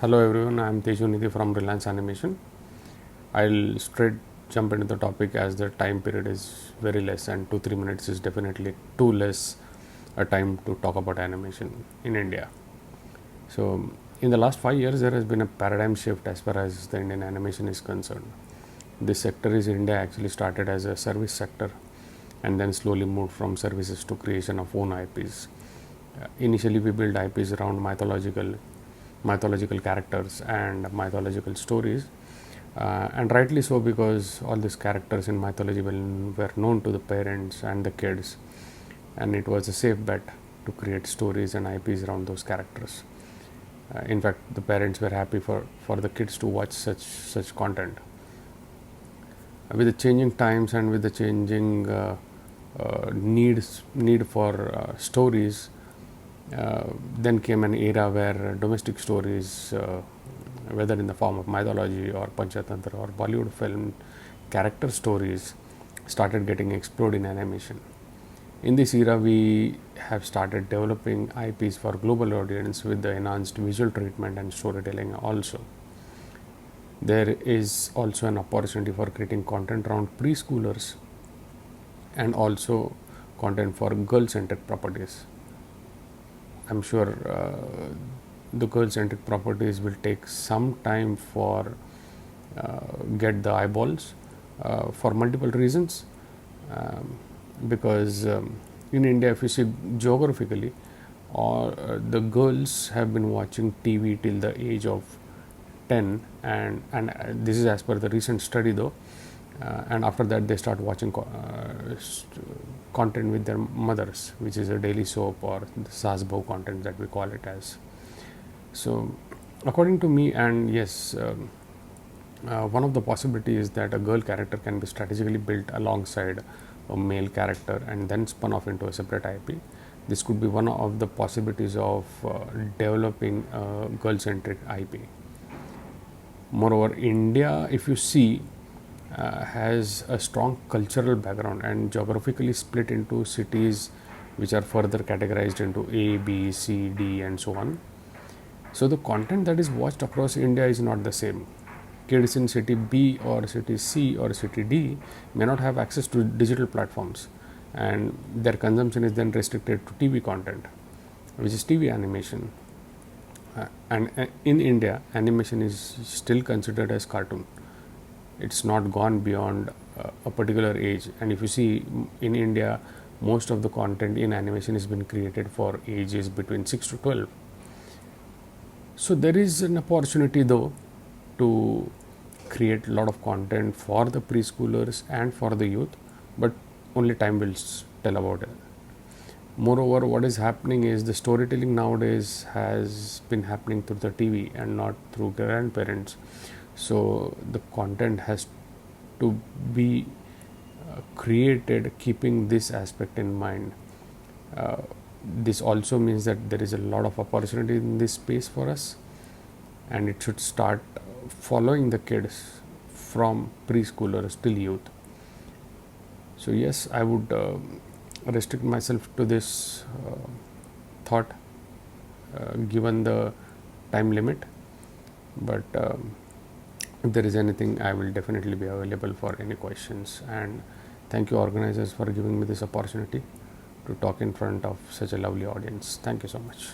Hello everyone, I am Teju Nidhi from Reliance Animation. I'll straight jump into the topic as the time period is very less and 2-3 minutes is definitely too less a time to talk about animation in India. So in the last 5 years there has been a paradigm shift as far as the Indian animation is concerned. This sector is India actually started as a service sector and then slowly moved from services to creation of own IPs. Initially we built IPs around mythological characters and mythological stories, and rightly so, because all these characters in mythology were known to the parents and the kids, and it was a safe bet to create stories and IPs around those characters. In fact, the parents were happy for the kids to watch such content. With the changing times and with the changing need for stories, then came an era where domestic stories, whether in the form of mythology or Panchatantra or Bollywood film, character stories started getting explored in animation. In this era, we have started developing IPs for global audience with the enhanced visual treatment and storytelling also. There is also an opportunity for creating content around preschoolers and also content for girl-centric properties. I'm sure the girl-centric properties will take some time for get the eyeballs for multiple reasons. Because in India, if you see geographically, or the girls have been watching TV till the age of 10, and this is as per the recent study though, and after that they start watching content with their mothers, which is a daily soap or the sasbo content that we call it as. So according to me, and yes, one of the possibilities is that a girl character can be strategically built alongside a male character and then spun off into a separate IP. This could be one of the possibilities of developing a girl-centric IP. Moreover, India, if you see, has a strong cultural background and geographically split into cities which are further categorized into A, B, C, D, and so on. So the content that is watched across India is not the same. Kids in city B or city C or city D may not have access to digital platforms, and their consumption is then restricted to TV content, which is TV animation. And in India, animation is still considered as cartoon. It's not gone beyond a particular age. And if you see in India, most of the content in animation has been created for ages between 6 to 12. So there is an opportunity though to create a lot of content for the preschoolers and for the youth, but only time will tell about it. Moreover, what is happening is the storytelling nowadays has been happening through the TV and not through grandparents. So the content has to be created keeping this aspect in mind. This also means that there is a lot of opportunity in this space for us, and it should start following the kids from preschoolers till youth. So yes, I would restrict myself to this thought given the time limit, but if there is anything, I will definitely be available for any questions. And thank you organizers for giving me this opportunity to talk in front of such a lovely audience. Thank you so much.